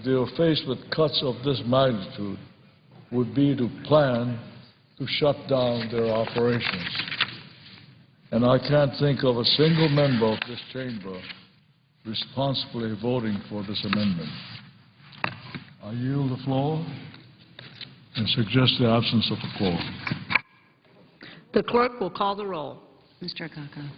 they are faced with cuts of this magnitude would be to plan to shut down their operations. And I can't think of a single member of this chamber responsibly voting for this amendment. I yield the floor and suggest the absence of a quorum. The clerk will call the roll. Mr. Akaka.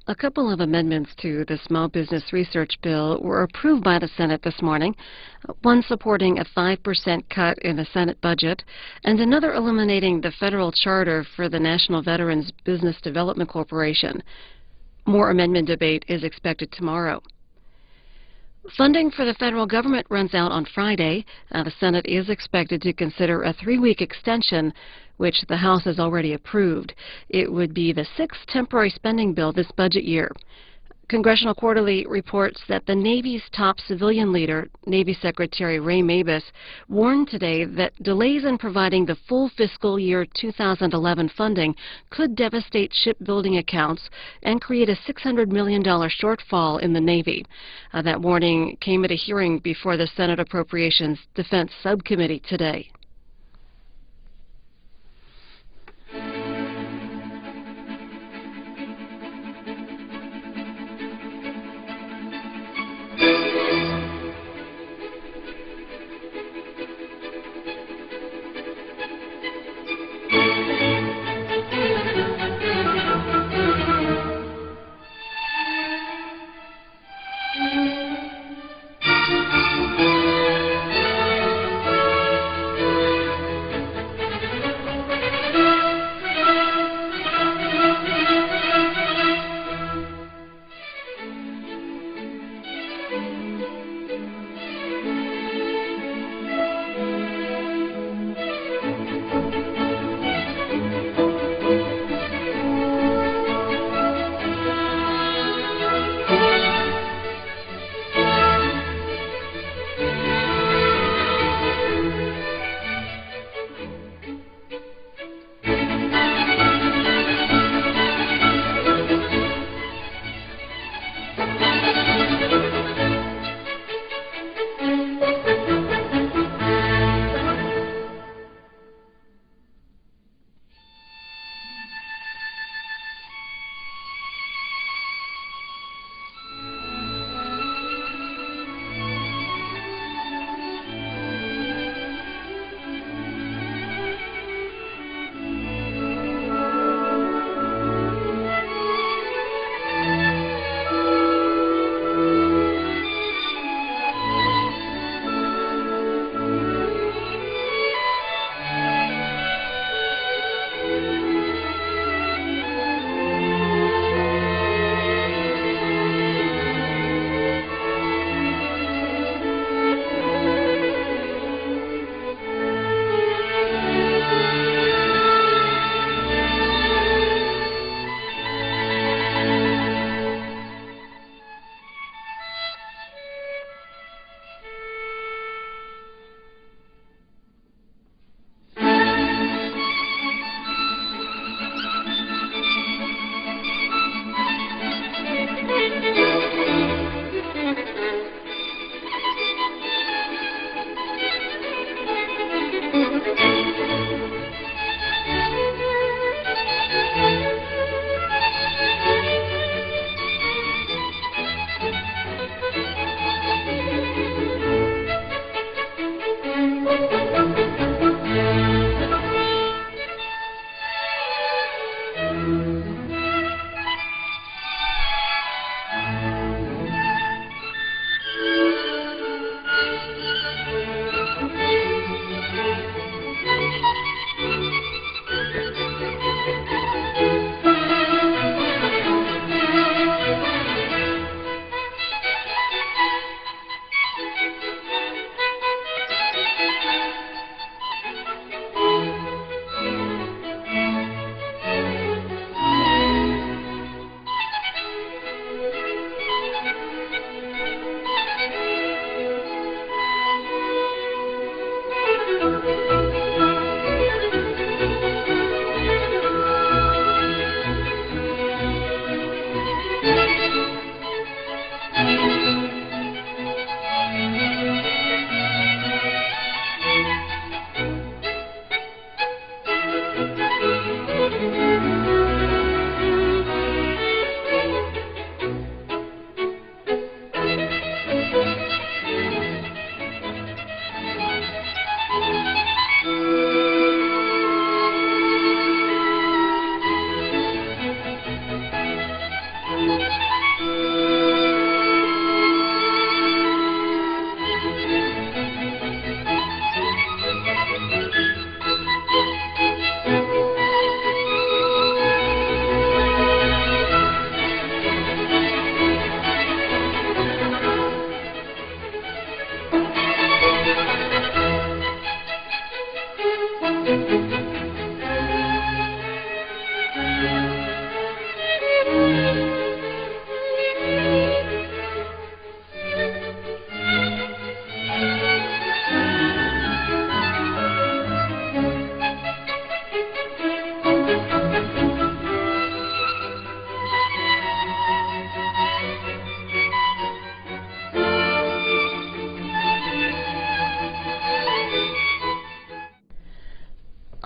A couple of amendments to the Small Business Research Bill were approved by the Senate this morning, one supporting a 5% cut in the Senate budget, and another eliminating the federal charter for the National Veterans Business Development Corporation. More amendment debate is expected tomorrow. Funding for the federal government runs out on Friday. The Senate is expected to consider a 3-week extension, which the House has already approved. It would be the 6th temporary spending bill this budget year. Congressional Quarterly reports that the Navy's top civilian leader, Navy Secretary Ray Mabus, warned today that delays in providing the full fiscal year 2011 funding could devastate shipbuilding accounts and create a $600 million shortfall in the Navy. That warning came at a hearing before the Senate Appropriations Defense Subcommittee today.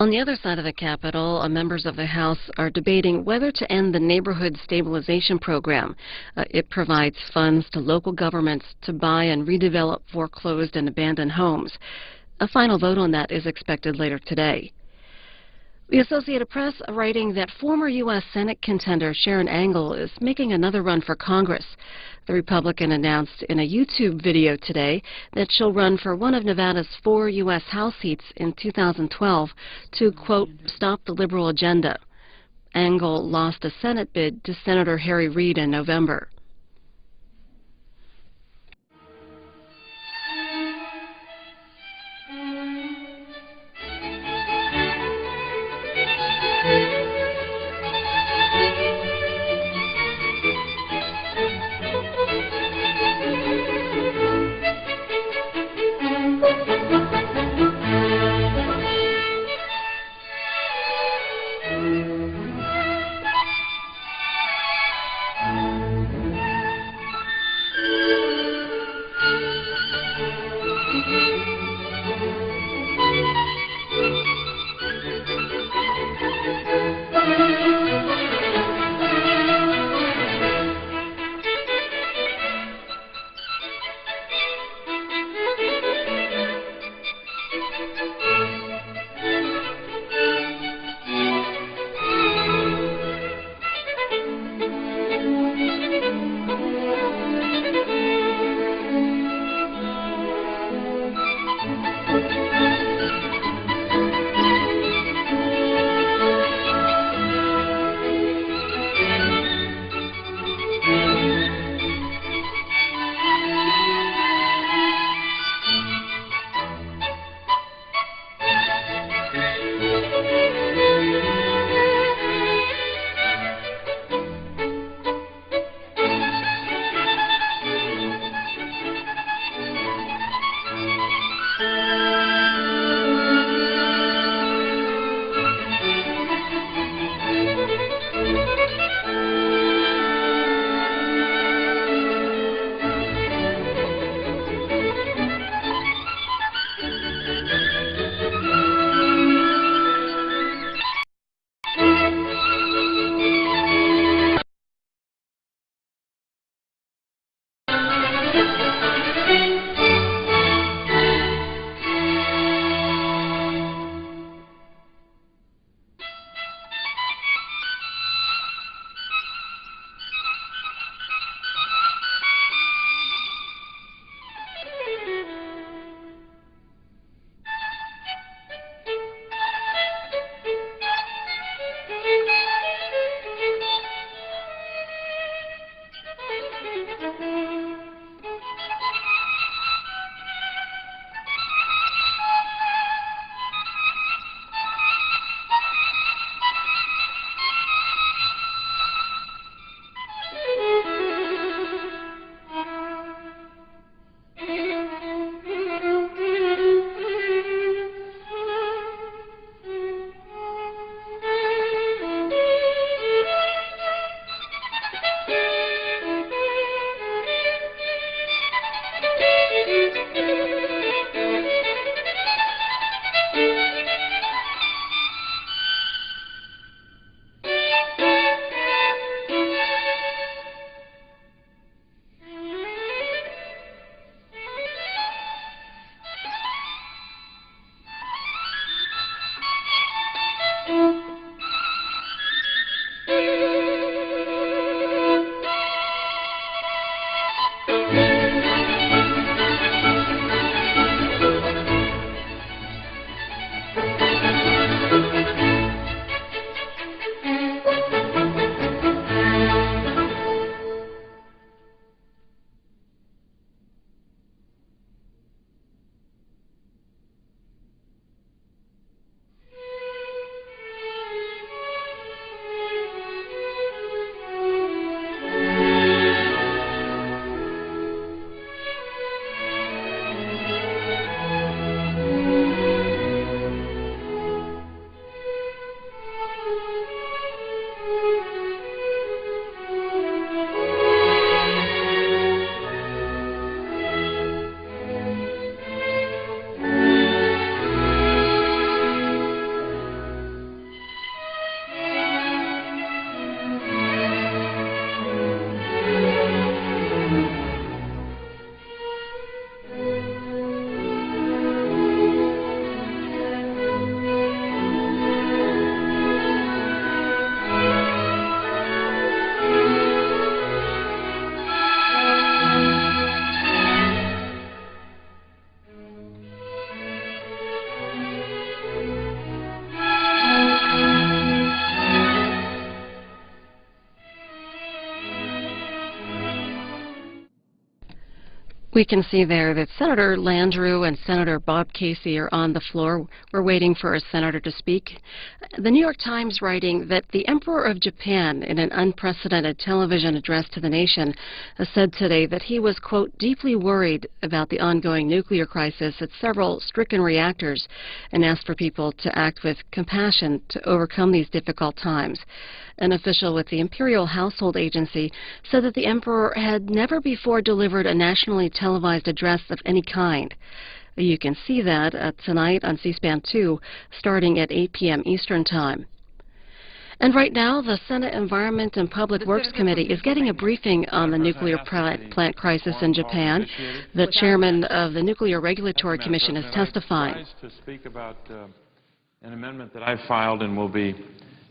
On the other side of the Capitol, members of the House are debating whether to end the Neighborhood Stabilization Program. It provides funds to local governments to buy and redevelop foreclosed and abandoned homes. A final vote on that is expected later today. The Associated Press writing that former U.S. Senate contender Sharon Angle is making another run for Congress. The Republican announced in a YouTube video today that she'll run for one of Nevada's 4 U.S. House seats in 2012 to, quote, stop the liberal agenda. Angle lost a Senate bid to Senator Harry Reid in November. We can see there that Senator Landrieu and Senator Bob Casey are on the floor. We're waiting for a senator to speak. The New York Times writing that the Emperor of Japan, in an unprecedented television address to the nation, said today that he was, quote, deeply worried about the ongoing nuclear crisis at several stricken reactors and asked for people to act with compassion to overcome these difficult times. An official with the Imperial Household Agency said that the Emperor had never before delivered a nationally televised address of any kind. You can see that tonight on C-SPAN 2, starting at 8 p.m. Eastern Time. And right now, the Senate Environment and Public Works Committee is getting a briefing on the nuclear plant crisis in Japan. The chairman of the Nuclear Regulatory Commission is testifying. To speak about an amendment that I filed and will be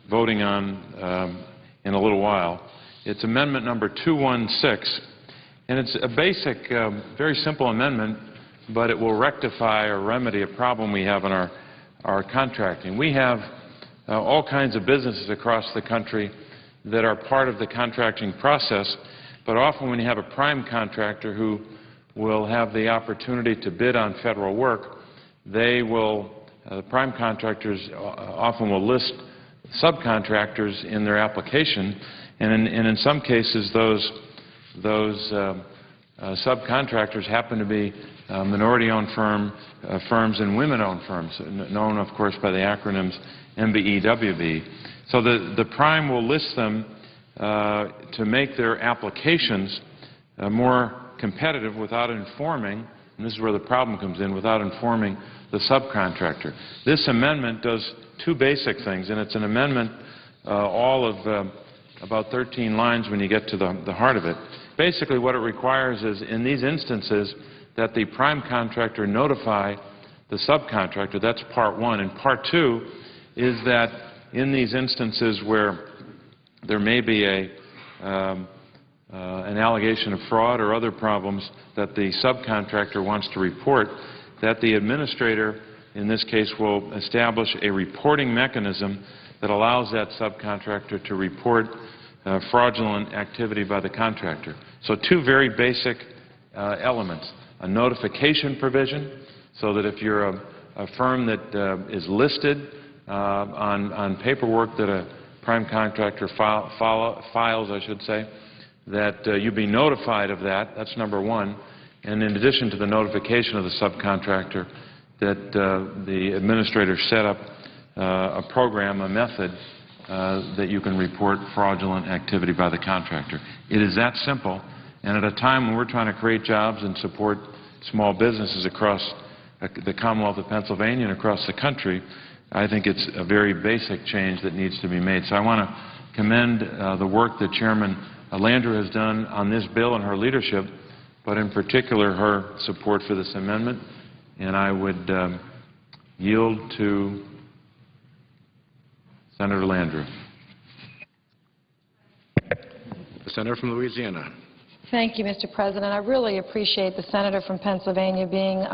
voting on in a little while. It's amendment number 216, and it's a basic, very simple amendment, but it will rectify or remedy a problem we have in our contracting. We have all kinds of businesses across the country that are part of the contracting process, but often when you have a prime contractor who will have the opportunity to bid on federal work, they will, the prime contractors often will list subcontractors in their application, and in some cases those subcontractors happen to be minority-owned firms and women-owned firms, known, of course, by the acronyms MBE-WB. So the prime will list them to make their applications more competitive without informing, and this is where the problem comes in, without informing the subcontractor. This amendment does two basic things, and it's an amendment all of about 13 lines when you get to the heart of it. Basically what it requires is, in these instances, that the prime contractor notify the subcontractor. That's part one. And part two is that in these instances where there may be an allegation of fraud or other problems that the subcontractor wants to report, that the administrator, in this case, will establish a reporting mechanism that allows that subcontractor to report fraudulent activity by the contractor. So two very basic elements. A notification provision, so that if you're a firm that is listed on paperwork that a prime contractor files, I should say, that you be notified of that. That's number one. And in addition to the notification of the subcontractor, that the administrator set up a program, a method, that you can report fraudulent activity by the contractor. It is that simple, and at a time when we're trying to create jobs and support small businesses across the Commonwealth of Pennsylvania and across the country, I think it's a very basic change that needs to be made. So I want to commend the work that Chairman Landrieu has done on this bill and her leadership, but in particular her support for this amendment. And I would yield to Senator Landrieu. The Senator from Louisiana. Thank you, Mr. President. I really appreciate the senator from Pennsylvania being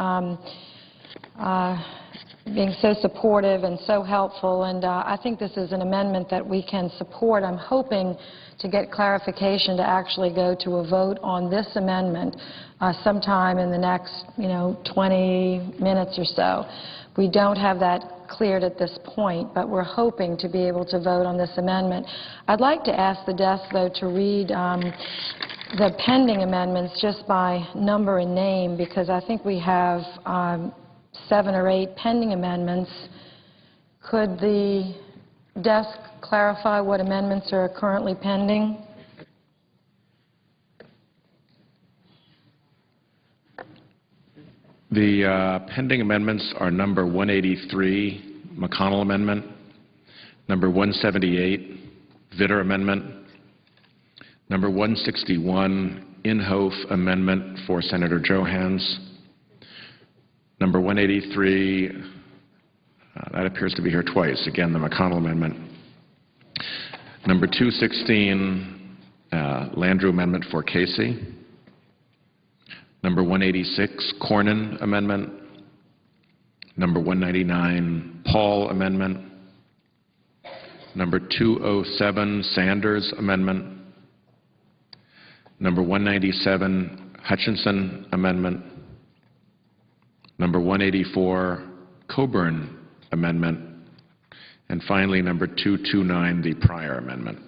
so supportive and so helpful, and I think this is an amendment that we can support. I'm hoping to get clarification to actually go to a vote on this amendment sometime in the next, 20 minutes or so. We don't have that cleared at this point, but we're hoping to be able to vote on this amendment. I'd like to ask the desk, though, to read the pending amendments just by number and name, because I think we have 7 or 8 pending amendments. Could the desk clarify what amendments are currently pending? The pending amendments are number 183, McConnell Amendment, number 178, Vitter Amendment, number 161, Inhofe Amendment for Senator Johans, number 183, that appears to be here twice, again, the McConnell Amendment, number 216, Landrieu Amendment for Casey, number 186, Cornyn Amendment, number 199, Paul Amendment, number 207, Sanders Amendment, number 197, Hutchinson Amendment, number 184, Coburn Amendment, and finally number 229, the Pryor Amendment.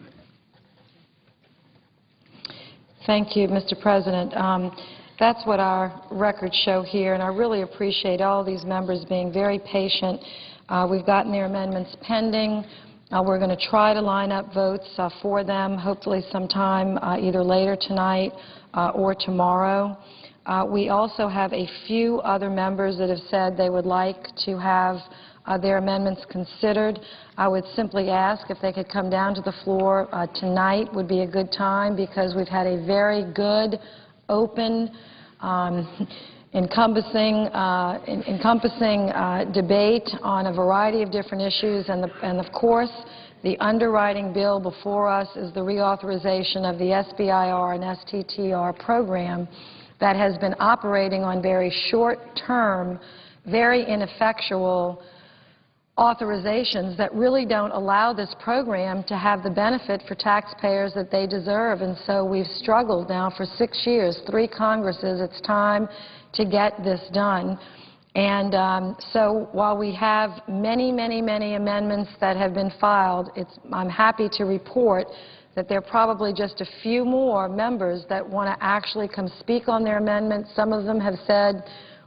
Thank you, Mr. President. That's what our records show here, and I really appreciate all these members being very patient. We've gotten their amendments pending. We're going to try to line up votes for them, hopefully sometime either later tonight or tomorrow. We also have a few other members that have said they would like to have their amendments considered. I would simply ask if they could come down to the floor tonight would be a good time, because we've had a very good, open, encompassing debate on a variety of different issues, and of course the underwriting bill before us is the reauthorization of the SBIR and STTR program that has been operating on very short-term, very ineffectual authorizations that really don't allow this program to have the benefit for taxpayers that they deserve. And so we've struggled now for 6 years, 3 Congresses. It's time to get this done. And so while we have many, many, many amendments that have been filed, I'm happy to report that there are probably just a few more members that want to actually come speak on their amendments. Some of them have said,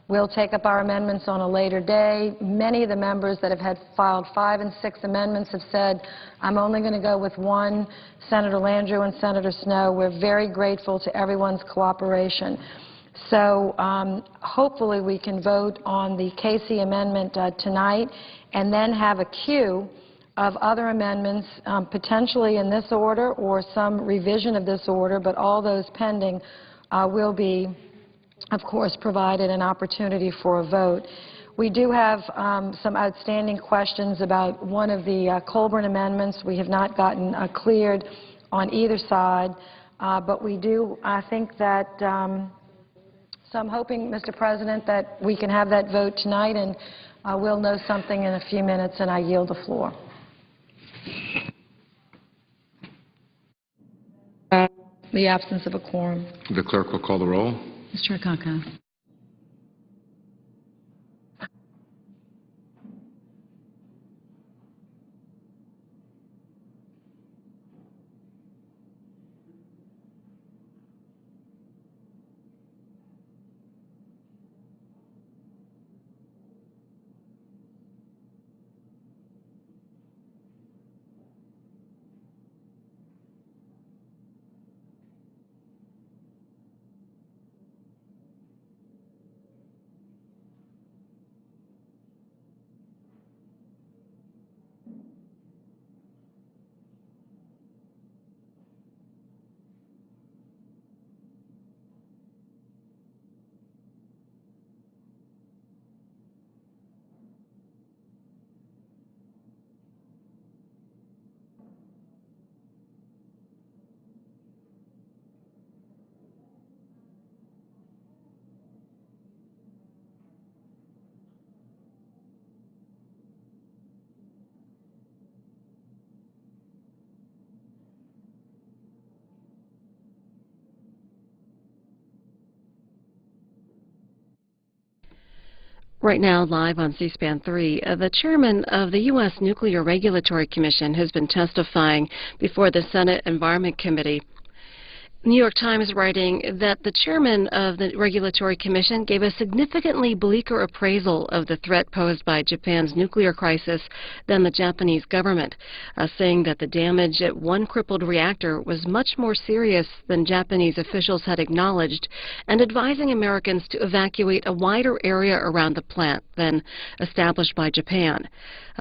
we'll take up our amendments on a later day. Many of the members that have filed 5 and 6 amendments have said, I'm only going to go with one, Senator Landrieu and Senator Snowe. We're very grateful to everyone's cooperation. So hopefully we can vote on the Casey amendment tonight, and then have a queue of other amendments, potentially in this order or some revision of this order, but all those pending will be, of course, provided an opportunity for a vote. We do have some outstanding questions about one of the Coburn amendments. We have not gotten cleared on either side, but we do, I think that, so I'm hoping, Mr. President, that we can have that vote tonight, and we'll know something in a few minutes, and I yield the floor. The absence of a quorum. The clerk will call the roll. Mr. Akaka. Right now, live on C-SPAN 3, the chairman of the U.S. Nuclear Regulatory Commission has been testifying before the Senate Environment Committee. New York Times writing that the chairman of the Regulatory Commission gave a significantly bleaker appraisal of the threat posed by Japan's nuclear crisis than the Japanese government, saying that the damage at one crippled reactor was much more serious than Japanese officials had acknowledged, and advising Americans to evacuate a wider area around the plant than established by Japan.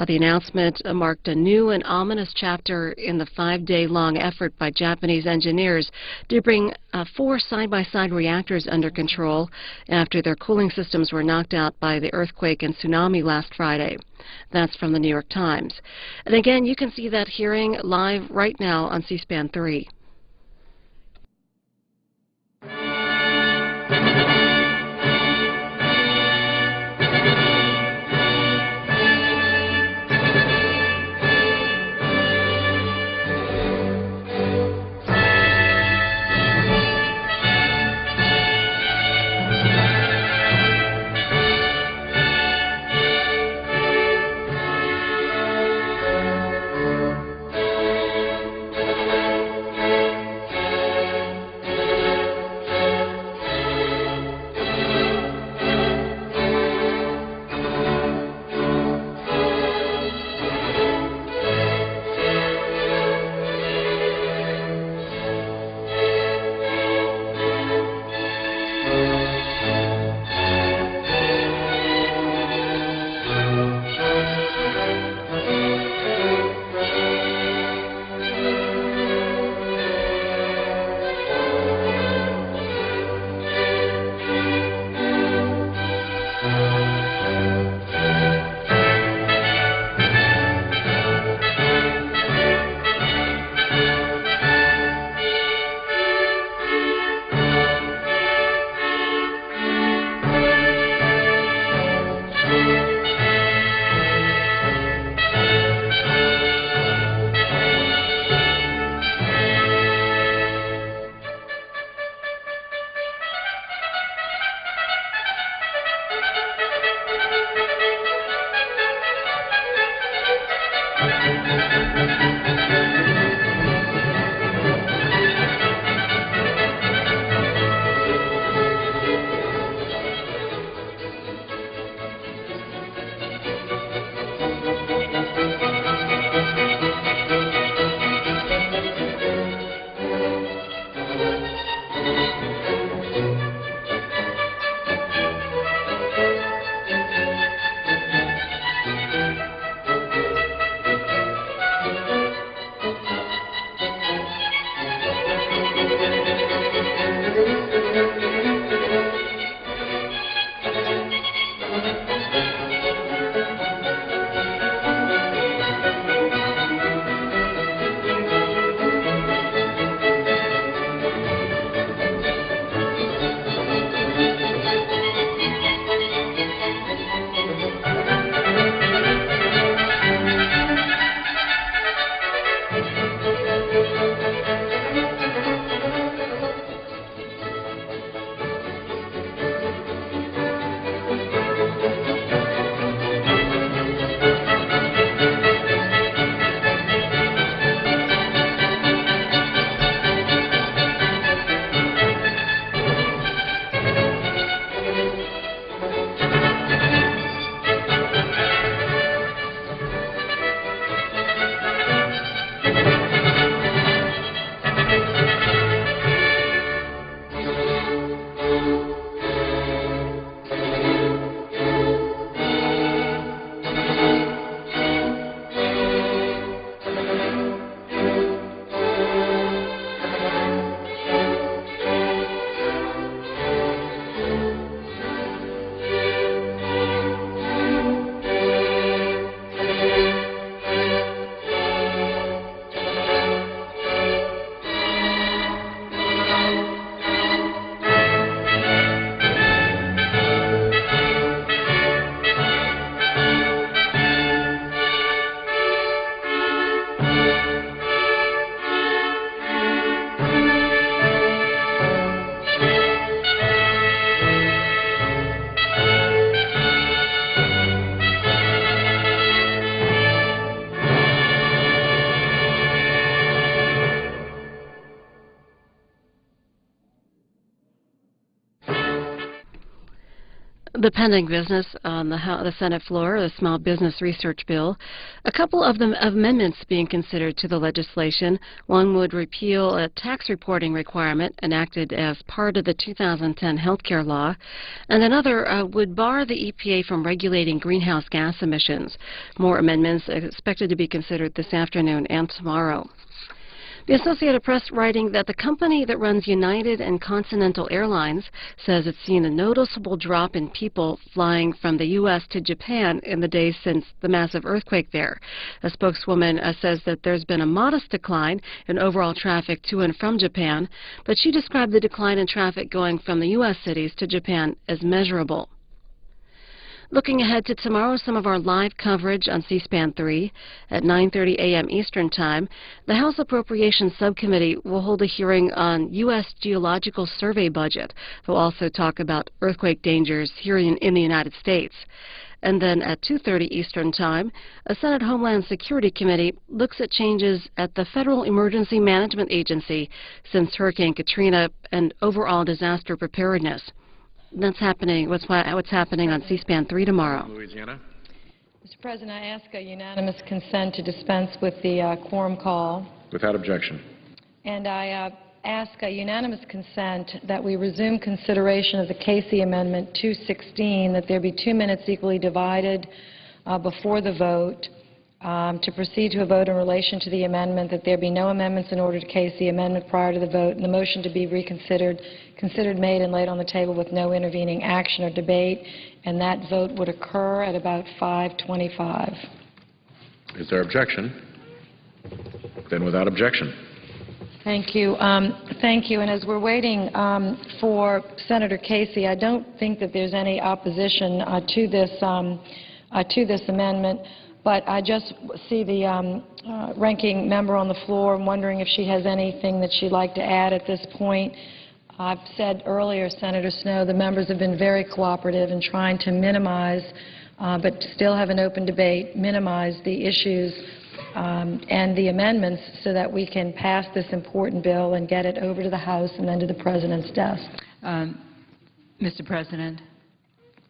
The announcement marked a new and ominous chapter in the 5-day-long effort by Japanese engineers to bring 4 side-by-side reactors under control after their cooling systems were knocked out by the earthquake and tsunami last Friday. That's from the New York Times. And again, you can see that hearing live right now on C-SPAN 3. The pending business on the Senate floor, the Small Business Research Bill, a couple of the amendments being considered to the legislation. One would repeal a tax reporting requirement enacted as part of the 2010 health care law, and another would bar the EPA from regulating greenhouse gas emissions. More amendments are expected to be considered this afternoon and tomorrow. The Associated Press writing that the company that runs United and Continental Airlines says it's seen a noticeable drop in people flying from the U.S. to Japan in the days since the massive earthquake there. A spokeswoman says that there's been a modest decline in overall traffic to and from Japan, but she described the decline in traffic going from the U.S. cities to Japan as measurable. Looking ahead to tomorrow, some of our live coverage on C-SPAN 3 at 9:30 a.m. Eastern Time. The House Appropriations Subcommittee will hold a hearing on U.S. Geological Survey budget. They'll also talk about earthquake dangers here in the United States. And then at 2:30 Eastern Time, a Senate Homeland Security Committee looks at changes at the Federal Emergency Management Agency since Hurricane Katrina and overall disaster preparedness. That's happening. What's happening on C-SPAN 3 tomorrow. Louisiana. Mr. President, I ask a unanimous consent to dispense with the quorum call. Without objection. And I ask a unanimous consent that we resume consideration of the Casey Amendment 216, that there be 2 minutes equally divided before the vote, to proceed to a vote in relation to the amendment, that there be no amendments in order to Casey Amendment prior to the vote, and the motion to be considered, made, and laid on the table with no intervening action or debate, and that vote would occur at about 5:25. Is there objection? Then without objection. Thank you. Thank you. And as we're waiting for Senator Casey, I don't think that there's any opposition to this amendment. But I just see the ranking member on the floor. I'm wondering if she has anything that she'd like to add at this point. I've said earlier, Senator Snowe, the members have been very cooperative in trying to minimize, but still have an open debate, minimize the issues and the amendments so that we can pass this important bill and get it over to the House and then to the President's desk. Mr. President.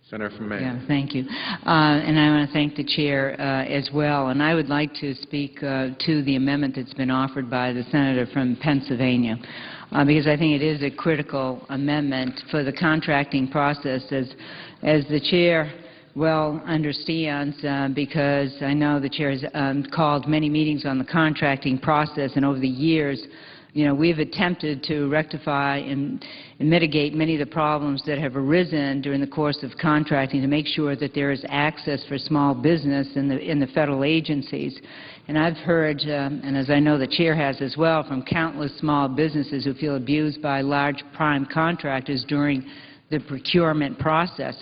Senator from Maine. Yeah, thank you. And I want to thank the Chair as well. And I would like to speak to the amendment that's been offered by the Senator from Pennsylvania. because I think it is a critical amendment for the contracting process, as the Chair well understands, because I know the Chair has called many meetings on the contracting process, and over the years, we've attempted to rectify and mitigate many of the problems that have arisen during the course of contracting to make sure that there is access for small business in the federal agencies. And I've heard, and as I know the Chair has as well, from countless small businesses who feel abused by large prime contractors during the procurement process.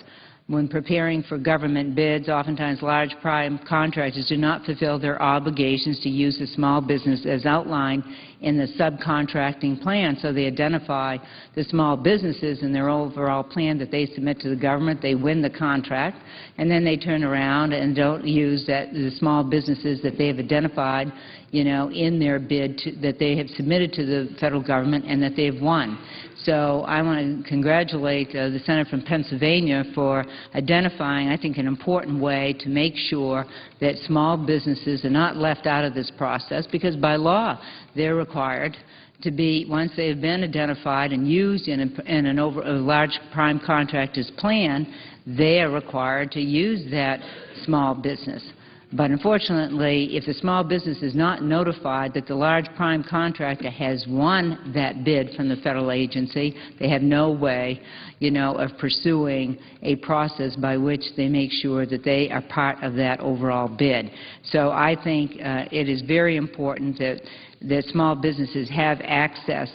When preparing for government bids, oftentimes large prime contractors do not fulfill their obligations to use the small business as outlined in the subcontracting plan. So they identify the small businesses in their overall plan that they submit to the government. They win the contract, and then they turn around and don't use the small businesses that they have identified, in their bid that they have submitted to the federal government and that they've won. So I want to congratulate the Senator from Pennsylvania for identifying, I think, an important way to make sure that small businesses are not left out of this process, because by law they're required to be, once they have been identified and used in a large prime contractor's plan, they are required to use that small business. But unfortunately, if the small business is not notified that the large prime contractor has won that bid from the federal agency, they have no way, of pursuing a process by which they make sure that they are part of that overall bid. So I think it is very important that small businesses have access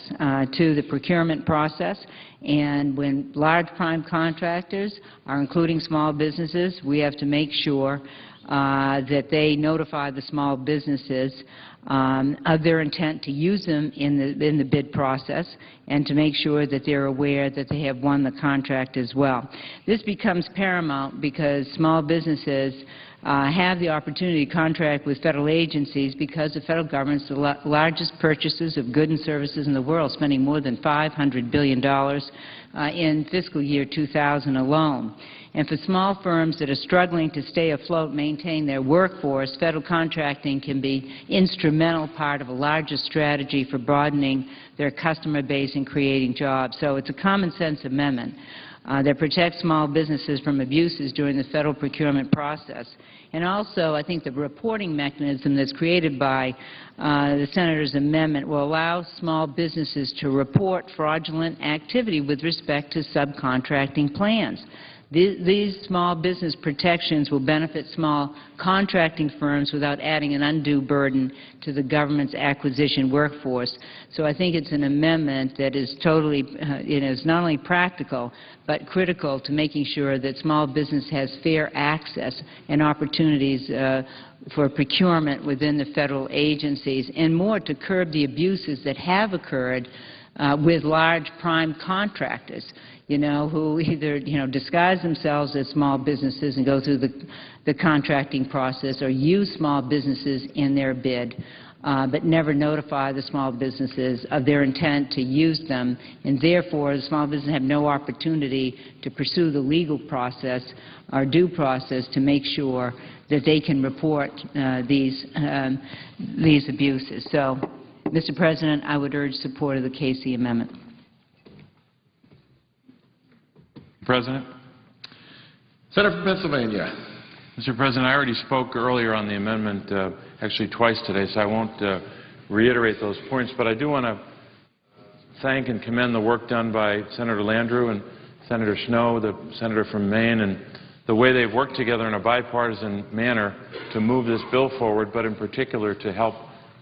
to the procurement process. And when large prime contractors are including small businesses, we have to make sure that they notify the small businesses of their intent to use them in the bid process, and to make sure that they're aware that they have won the contract as well. This becomes paramount because small businesses have the opportunity to contract with federal agencies because the federal government is the largest purchasers of goods and services in the world, spending more than $500 billion in fiscal year 2000 alone. And for small firms that are struggling to stay afloat, maintain their workforce, federal contracting can be instrumental part of a larger strategy for broadening their customer base and creating jobs. So it's a common sense amendment that protects small businesses from abuses during the federal procurement process. And also, I think the reporting mechanism that's created by the Senator's amendment will allow small businesses to report fraudulent activity with respect to subcontracting plans. These small business protections will benefit small contracting firms without adding an undue burden to the government's acquisition workforce. So I think it's an amendment that is totally, is not only practical, but critical to making sure that small business has fair access and opportunities for procurement within the federal agencies, and more to curb the abuses that have occurred with large prime contractors, who either, disguise themselves as small businesses and go through the contracting process, or use small businesses in their bid, but never notify the small businesses of their intent to use them, and therefore the small businesses have no opportunity to pursue the legal process or due process to make sure that they can report these abuses. So, Mr. President, I would urge support of the Casey amendment. President? Senator from Pennsylvania. Mr. President, I already spoke earlier on the amendment, actually twice today, so I won't reiterate those points. But I do want to thank and commend the work done by Senator Landrieu and Senator Snowe, the senator from Maine, and the way they've worked together in a bipartisan manner to move this bill forward, but in particular to help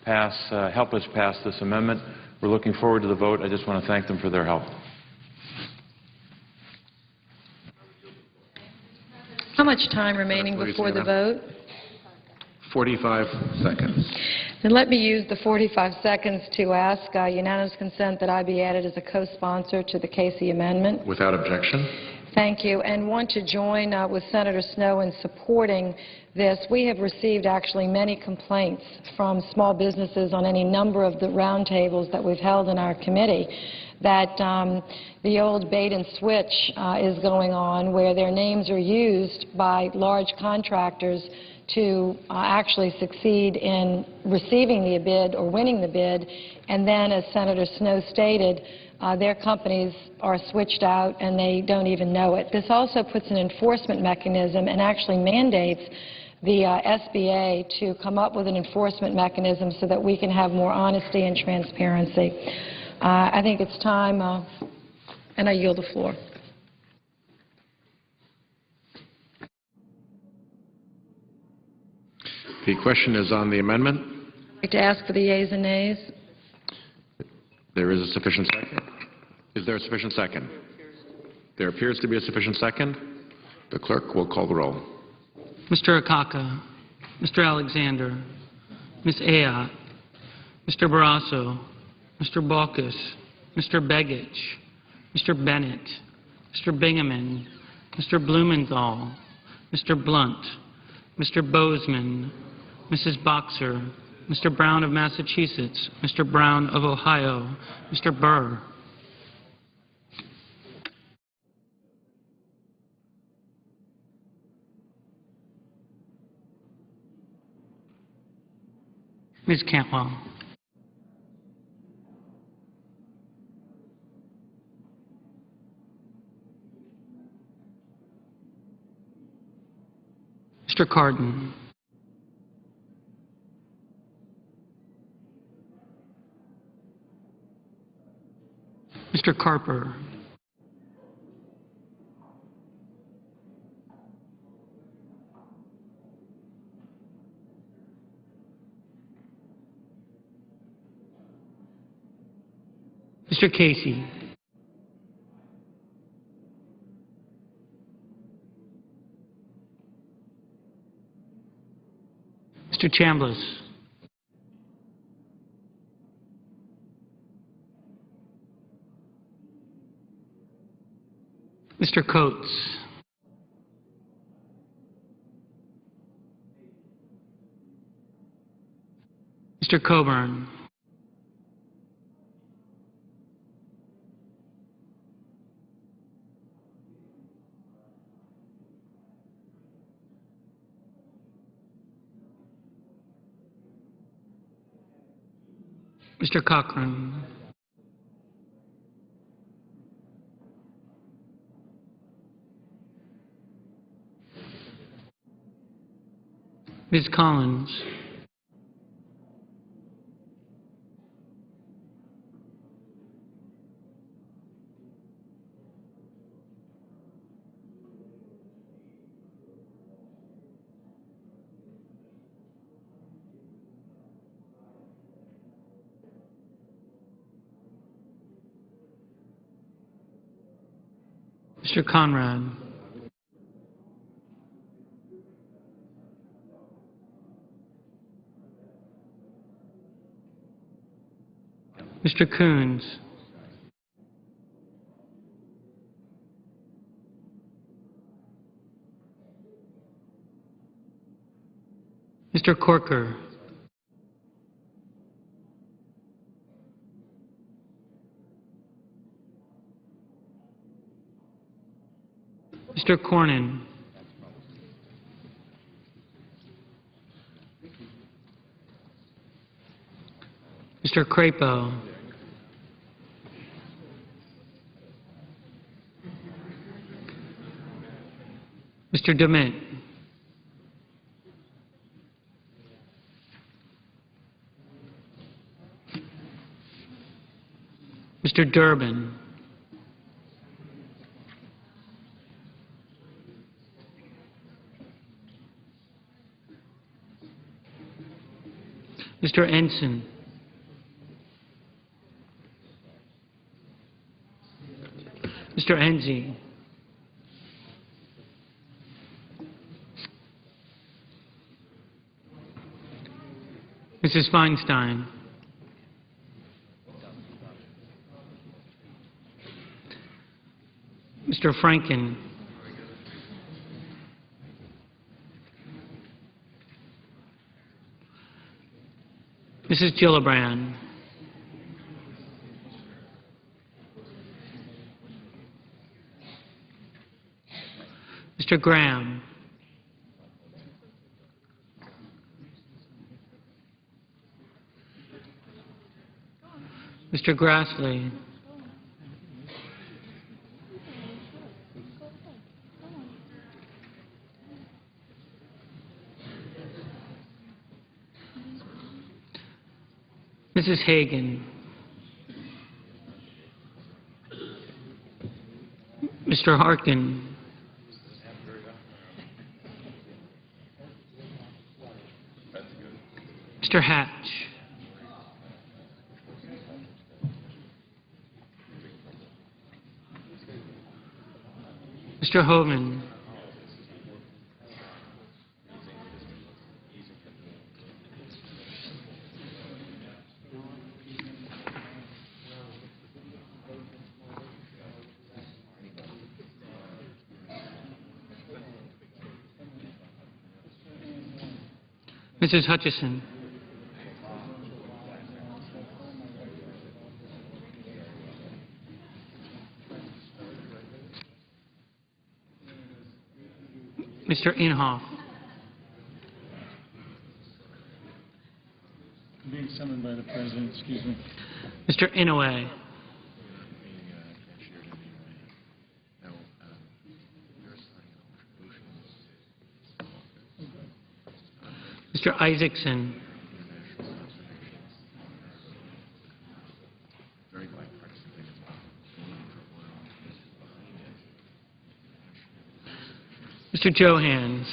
us pass this amendment. We're looking forward to the vote. I just want to thank them for their help. How much time remaining before the vote? 45 seconds. Then let me use the 45 seconds to ask unanimous consent that I be added as a co-sponsor to the Casey amendment. Without objection. Thank you, and want to join with Senator Snowe in supporting this. We have received actually many complaints from small businesses on any number of the roundtables that we've held in our committee that the old bait and switch is going on, where their names are used by large contractors to actually succeed in receiving the bid or winning the bid, and then, as Senator Snowe stated, their companies are switched out and they don't even know it. This also puts an enforcement mechanism and actually mandates the SBA to come up with an enforcement mechanism so that we can have more honesty and transparency. I think it's time, and I yield the floor. The question is on the amendment. I'd like to ask for the yeas and nays. There is a sufficient second. Is there a sufficient second? There appears to be a sufficient second. The clerk will call the roll. Mr. Akaka, Mr. Alexander, Ms. Ayotte, Mr. Barrasso, Mr. Baucus, Mr. Begich, Mr. Bennett, Mr. Bingaman, Mr. Blumenthal, Mr. Blunt, Mr. Bozeman, Mrs. Boxer, Mr. Brown of Massachusetts, Mr. Brown of Ohio, Mr. Burr. Ms. Cantwell. Mr. Cardin. Mr. Carper. Mr. Casey. Mr. Chambliss. Mr. Coates. Mr. Coburn. Mr. Cochran. Ms. Collins. Mr. Conrad. Mr. Coons. Mr. Corker. Mr. Cornyn. Mr. Crapo. Mr. DeMint. Mr. Durbin. Mr. Ensign. Mr. Enzi. Mrs. Feinstein. Mr. Franken. Mrs. Gillibrand. Mr. Graham. Mr. Grassley, Mrs. Hagan, Mr. Harkin, Mr. Hatch, Mr. Hovind, Mrs. Hutchison, Mr. Inhofe, Being summoned by the President, excuse me. Mr. Inouye, Mr. Isaacson, Mr. Johans,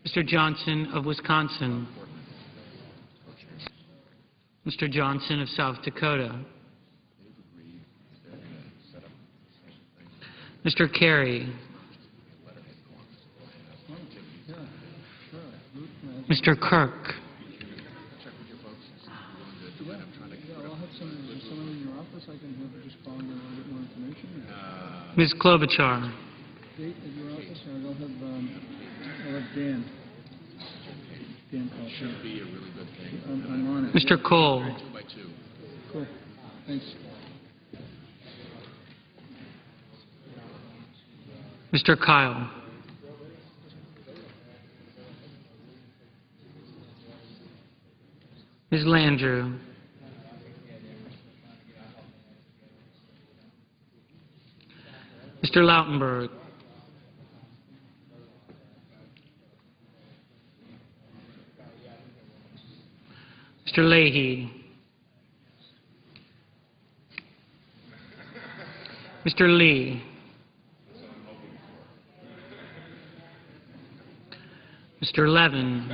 Mr. Johnson of Wisconsin, Mr. Johnson of South Dakota, Mr. Kerry, Mr. Kirk, I'll have someone in your office I can have just call me a little bit more information. Ms. Klobuchar, Date at your office, or I'll have Dan. Dan call. Should be a really good thing. I'm on it. Mr. Cole, Cool, thanks. Mr. Kyle, Ms. Landrieu, Mr. Lautenberg, Mr. Leahy, Mr. Lee, Mr. Levin,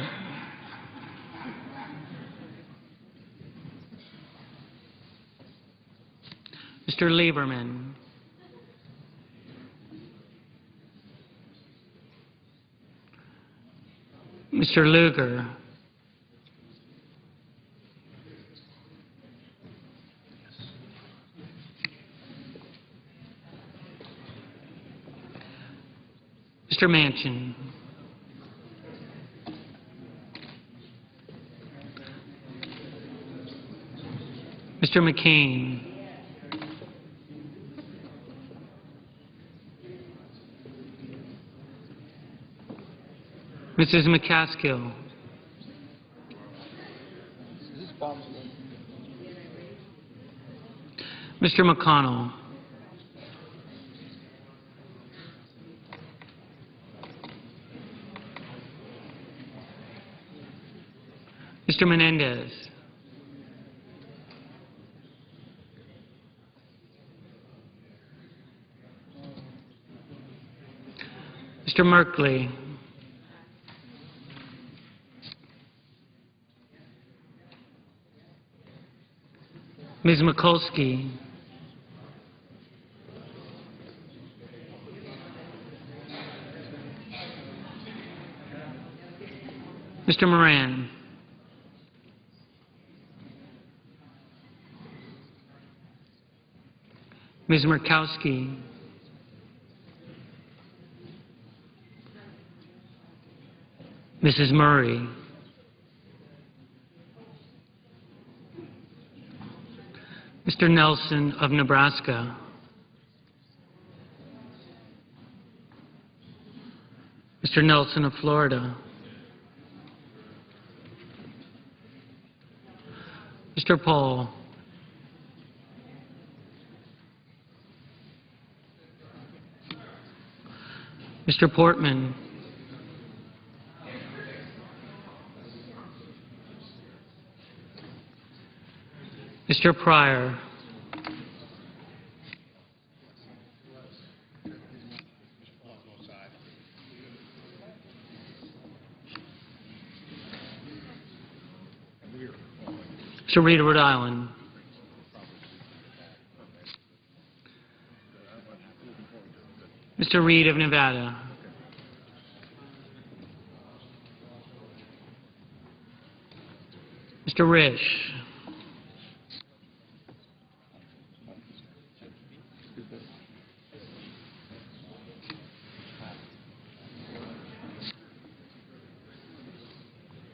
Mr. Lieberman, Mr. Lugar, Mr. Manchin, Mr. McCain, Mrs. McCaskill, Mr. McConnell, Mr. Menendez, Mr. Merkley, Ms. Mikulski, Mr. Moran, Ms. Murkowski, Mrs. Murray, Mr. Nelson of Nebraska, Mr. Nelson of Florida, Mr. Paul. Mr. Portman. Mr. Pryor. Mr. Reed of Rhode Island. Mr. Reed of Nevada. Mr. Risch.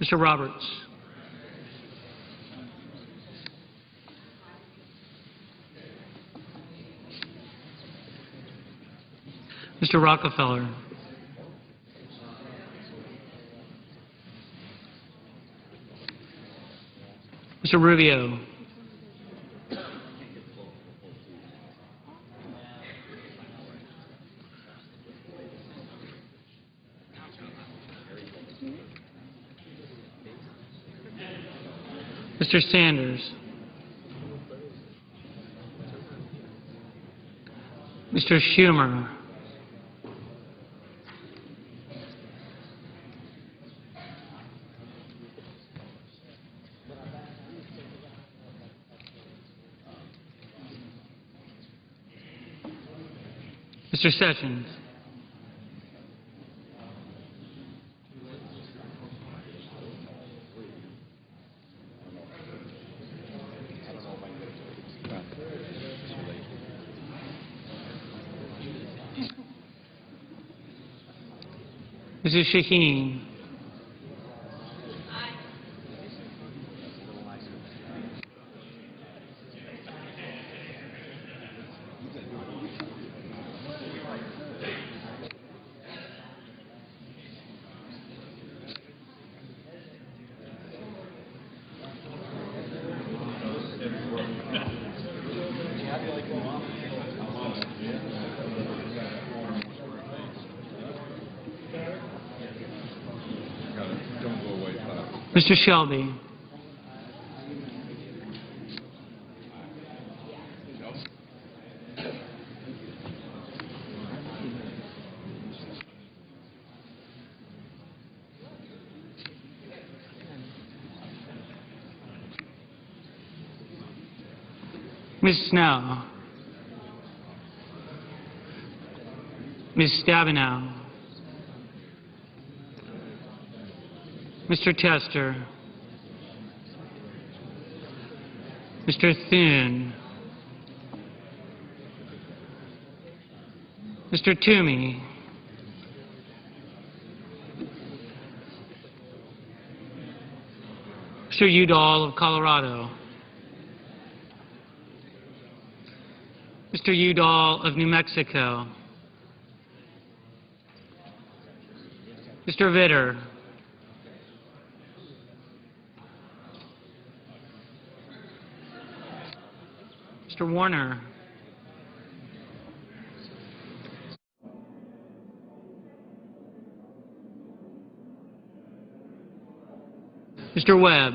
Mr. Roberts. Mr. Rockefeller. Mr. Rubio. Mr. Sanders. Mr. Schumer. Mr. Sessions. Mrs. Shaheen. Mr. Shelby. Ms. Snow. Ms. Stabenow. Mr. Tester. Mr. Thune. Mr. Toomey. Mr. Udall of Colorado. Mr. Udall of New Mexico. Mr. Vitter. Mr. Warner. Mr. Webb.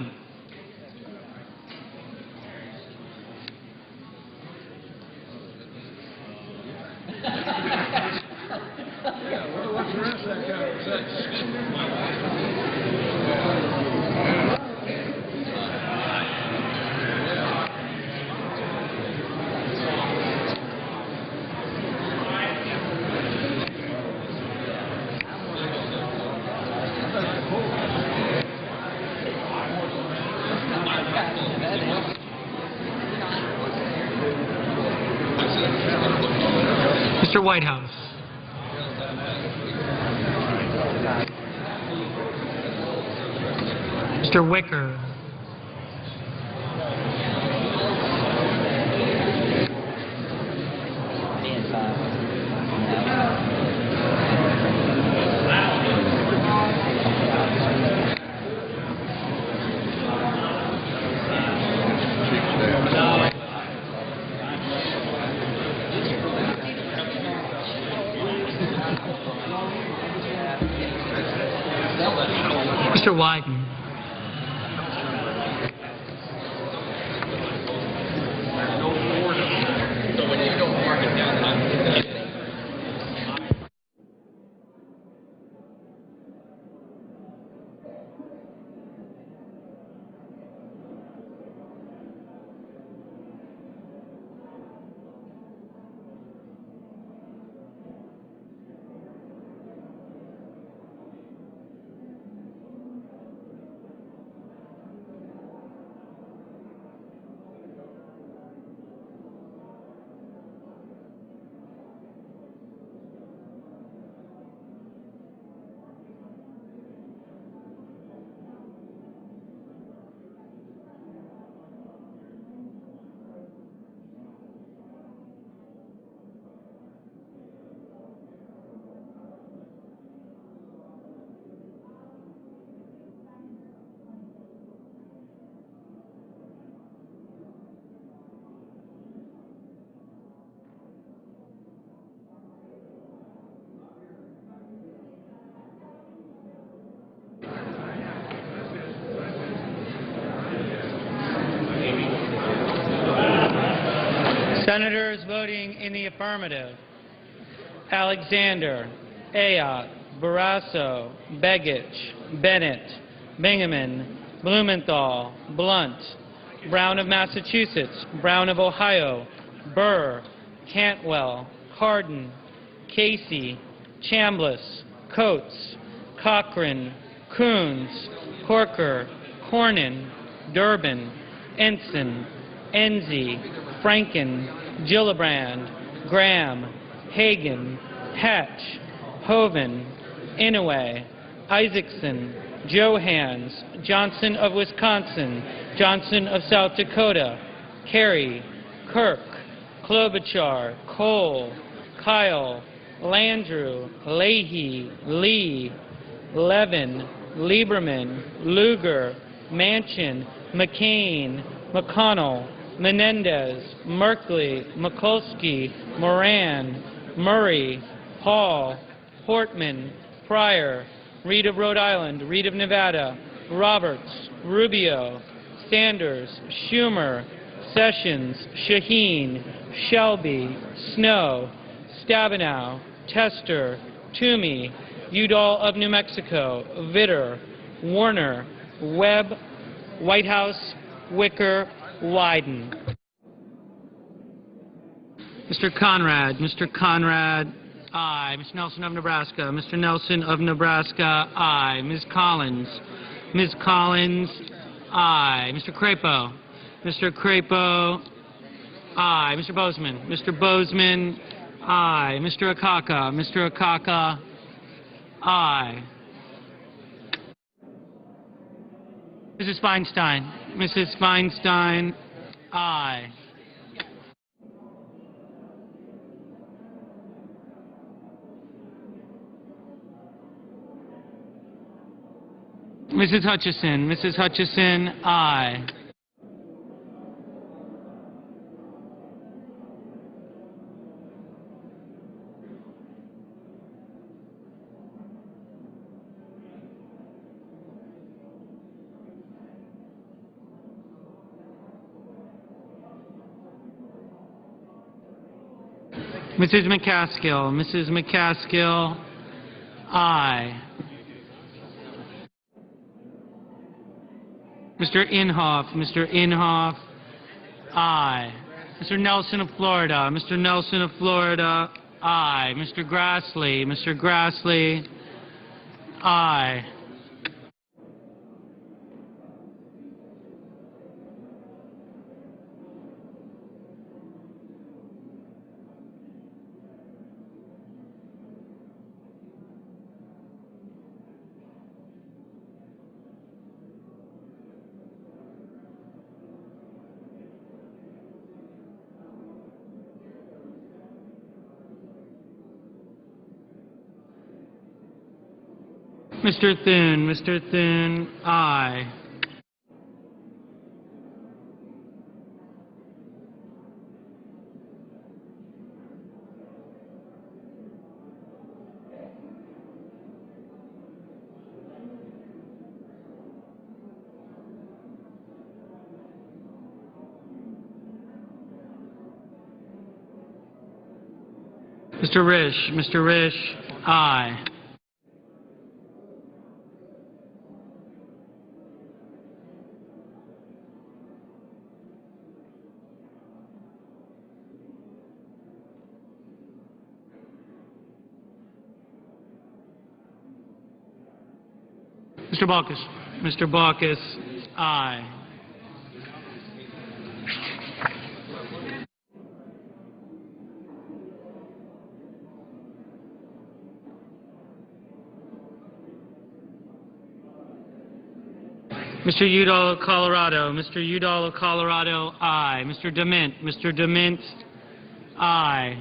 Mr. Whitehouse. Mr. Wicker. Mr. Wyden. Senators voting in the affirmative: Alexander, Ayotte, Barrasso, Begich, Bennett, Bingaman, Blumenthal, Blunt, Brown of Massachusetts, Brown of Ohio, Burr, Cantwell, Cardin, Casey, Chambliss, Coates, Cochran, Coons, Corker, Cornyn, Durbin, Ensign, Enzi, Franken, Gillibrand, Graham, Hagan, Hatch, Hoeven, Inouye, Isaacson, Johans, Johnson of Wisconsin, Johnson of South Dakota, Kerry, Kirk, Klobuchar, Cole, Kyle, Landrieu, Leahy, Lee, Levin, Lieberman, Lugar, Manchin, McCain, McConnell, Menendez, Merkley, Mikulski, Moran, Murray, Hall, Portman, Pryor, Reed of Rhode Island, Reed of Nevada, Roberts, Rubio, Sanders, Schumer, Sessions, Shaheen, Shelby, Snow, Stabenow, Tester, Toomey, Udall of New Mexico, Vitter, Warner, Webb, Whitehouse, Wicker, Wyden. Mr. Conrad, aye. Mr. Nelson of Nebraska, Mr. Nelson of Nebraska, aye. Ms. Collins, aye. Mr. Crapo, aye. Mr. Bozeman, aye. Mr. Akaka, aye. Mrs. Feinstein, aye. Mrs. Hutchison, aye. Mrs. McCaskill, aye. Mr. Inhofe, aye. Mr. Nelson of Florida, aye. Mr. Grassley, aye. Mr. Thune, aye. Mr. Risch. Mr. Risch, aye. Mr. Baucus. Mr. Baucus, aye. Mr. Udall of Colorado. Mr. Udall of Colorado, aye. Mr. DeMint. Mr. DeMint, aye.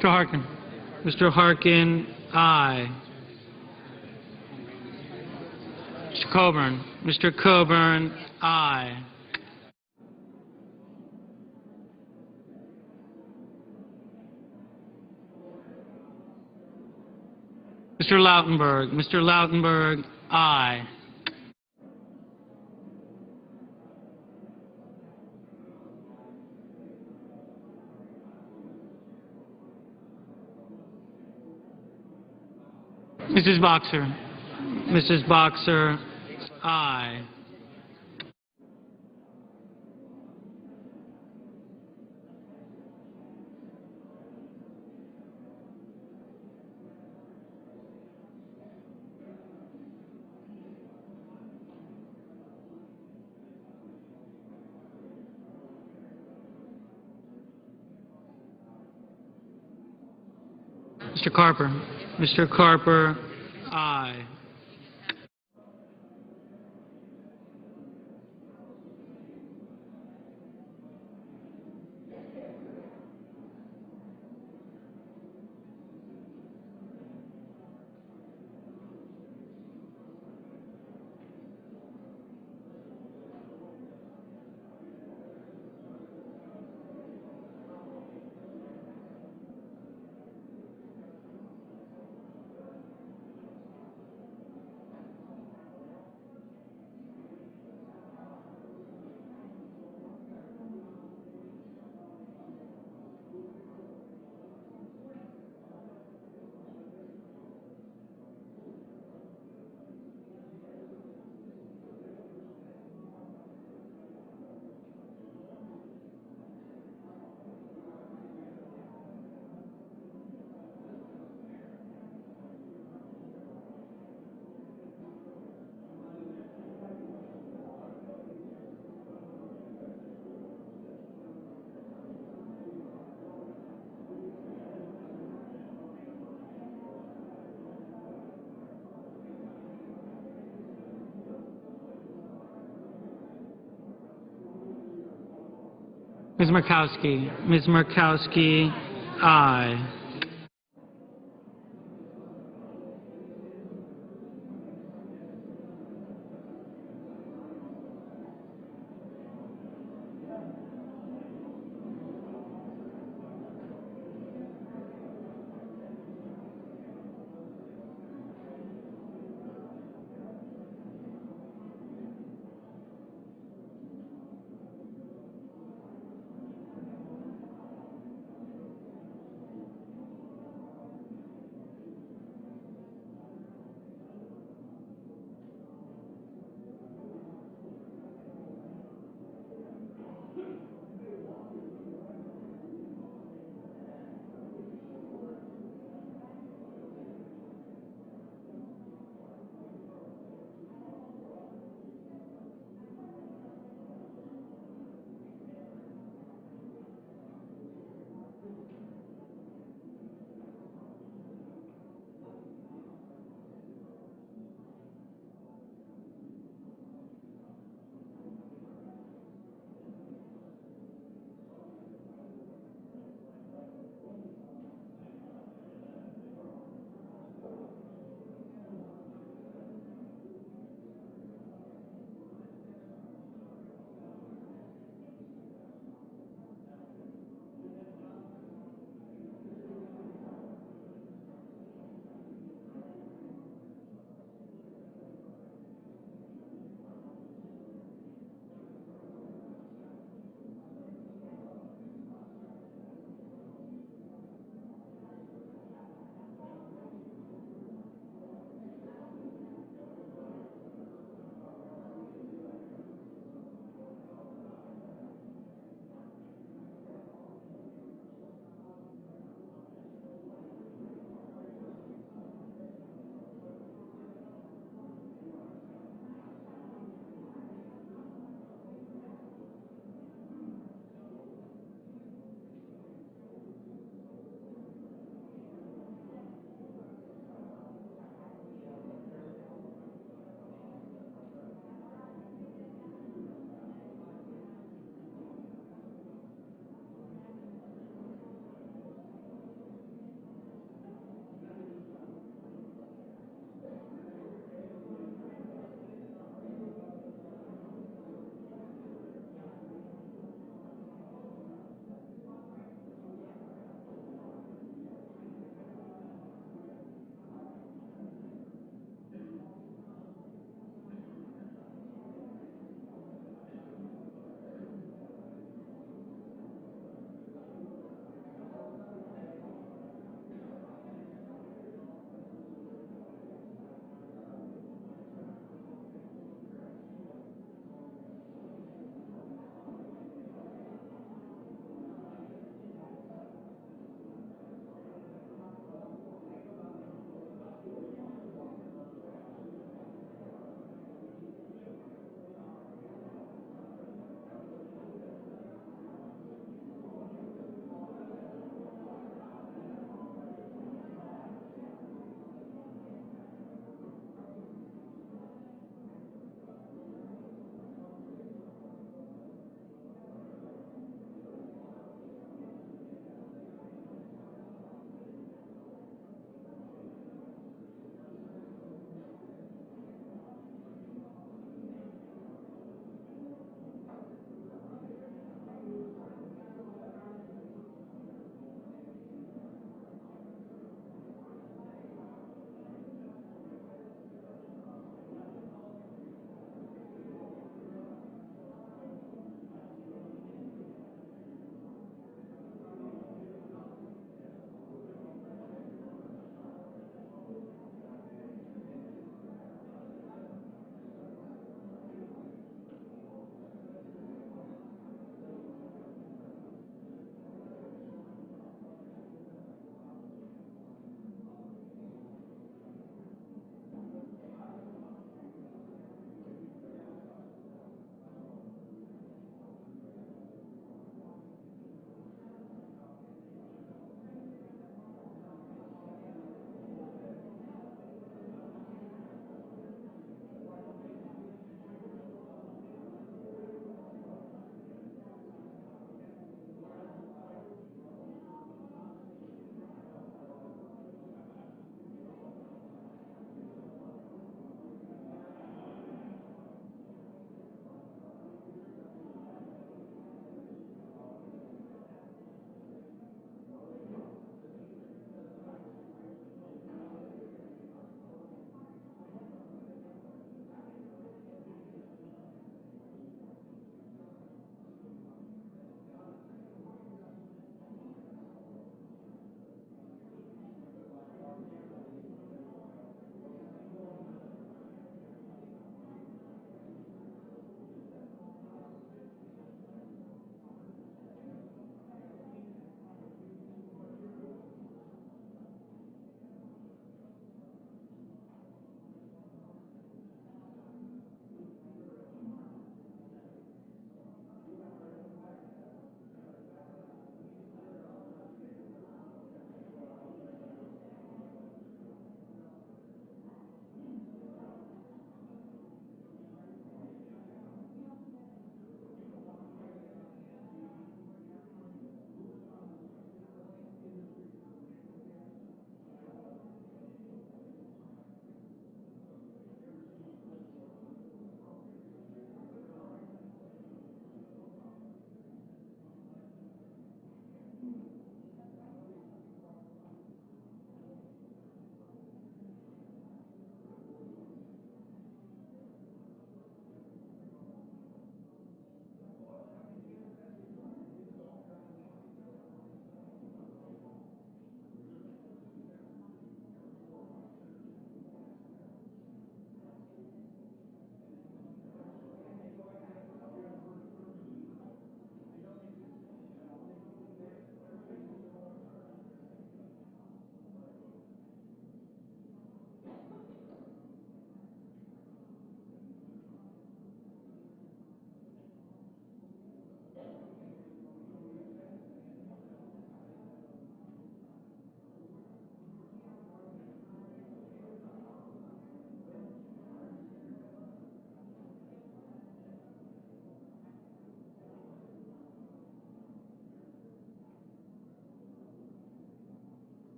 Mr. Harkin. Mr. Harkin, aye. Mr. Coburn. Mr. Coburn, aye. Mr. Lautenberg. Mr. Lautenberg, aye. Mrs. Boxer. Mrs. Boxer, aye. Mr. Carper. Mr. Carper, aye. Ms. Murkowski. Ms. Murkowski, aye.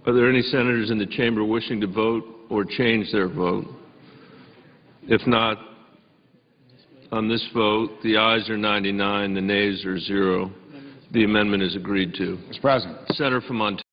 Are there any senators in the chamber wishing to vote or change their vote? If not, on this vote, the ayes are 99, the nays are 0. The amendment is agreed to. Mr. President. Senator from Montana.